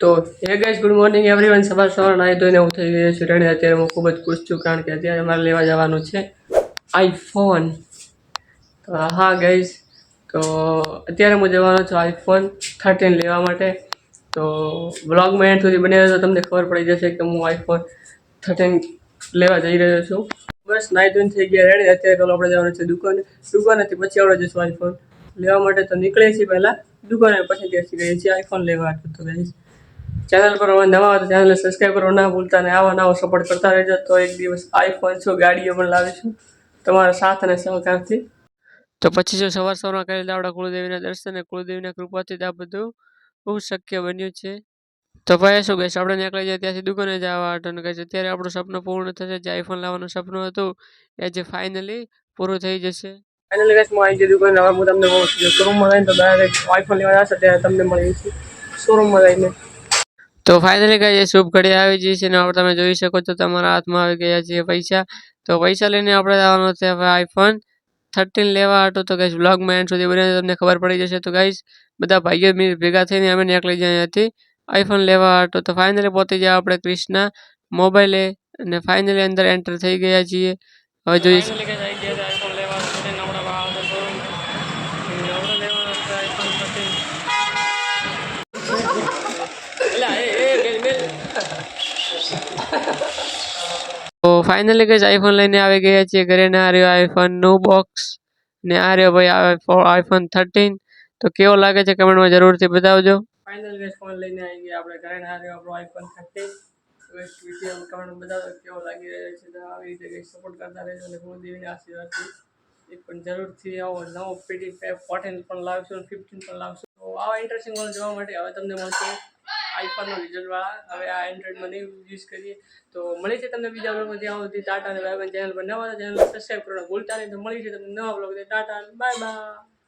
તો હે guys good morning everyone સવાર નાઈ ધોઈને હું થઈ ગયો છું રેડી અત્યારે હું ખૂબ જ ખુશ છું કારણ કે અત્યારે મારે લેવા જવાનું છે આઈફોન તો હા ગાઈસ તો અત્યારે હું જવાનો છું આઈફોન 13 લેવા માટે તો વ્લોગમાં એન્ડ સુધી બન્યા તો તમને ખબર પડી જશે કે હું આઈફોન 13 લેવા જઈ રહ્યો છું બસ નાઈ ધોઈને થઈ ગયા રેડી અત્યારે તો આપણે જવાનું છે દુકાનેથી પછી આપણે જઈશું આઈફોન લેવા માટે તો નીકળીએ છીએ પહેલાં દુકાને પછી ત્યાંથી ગઈએ છીએ આઈફોન લેવા તો ગાઈસ चैनल पर नवा हो तो चैनल सब्सक्राइब करो ना भूलता ने आवा नवा सपोर्ट करता रहो तो एक दिवस आईफोन छो गाड़ीओ पण लावीशुं तमारा साथ अने सहकारथी तो पछी जो सवार सवार करेला आपणा कुलदेवीना दर्शन ने कुलदेवीना कृपाथी आ बधुं बहु शक्य बन्युं छे तो भाई शुं गाइस आपणे निकळी जाय त्याथी दुकाने जवा हटो ने गाइस अत्यारे आपणुं सपनुं पूर्ण थशे जे आईफोन लाववानुं सपनुं हतुं ए जे फाइनली पूरुं थई जशे फाइनली गाइस मैं आई गयो दुकाने हवे હું તમને શોરૂમમાં જઈને તો ડાયરેક્ટ આઈફોન લેવા જશે ત્યારે તમને મળીશું શોરૂમમાં જઈને तो फाइनली गाइस शुभ घड़ी આવી ગઈ છે ને આપણે તમે જોઈ શકો છો તમારા હાથમાં આવી ગયા છે પૈસા તો પૈસા લઈને આપણે જવાનું છે હવે આઈફોન 13 લેવા હતો તો ગાइस વ્લોગ માં એન્ડ સુધી બને તમને ખબર પડી જશે તો ગાइस બધા ભાઈઓ ભેગા થઈને અમે નીકળી ગયા હતી આઈફોન લેવા હતો તો ફાઇનલી પહોંચી ગયા આપણે ક્રિષ્ના મોબાઈલે અને ફાઇનલી અંદર એન્ટર થઈ ગયા છીએ હવે જોઈએ ફાઇનલી ગાइस આવી ગયા આઈફોન લેવા માટે આપણા બહાર તો આપણે લેવાનો છે આઈફોન 13 तो फाइनली गाइस आईफोन लेने आ गए छे घरे ने आ रह्यो आईफोन नो बॉक्स ने आ रह्यो भाई आईफोन 13 तो केवो लागे छे कमेंट में जरूर थी बतावजो फाइनली गाइस फोन लेने आई गया आपणे घरे ने आ रह्यो आपणो आईफोन 13 तो इस वीडियो में कमेंट में बतावजो केवो लागी रह्यो छे तो આવી રીતે गाइस सपोर्ट करता રહેજો અને ગુરુદેવના આશીર્વાદથી એક પણ જરૂરથી આવો નવો પીડી 14 પણ લાવશો 15 પણ લાવશો તો આવા ઇન્ટરેસ્ટિંગ વાળો જોવા માટે હવે તમને મળશે आईफोन रिजल्ट वाला हवे आ एंड्रॉइड में नहीं यूज करिए तो मळी छे तमने बीजा व्लॉग में त्यां सुधी टाटा ने बाय बाय चैनल पर नवा चैनल सब्सक्राइब करवाना भूलता नहीं तो मळी छे तमने नवा व्लॉग में टाटा बाय बाय।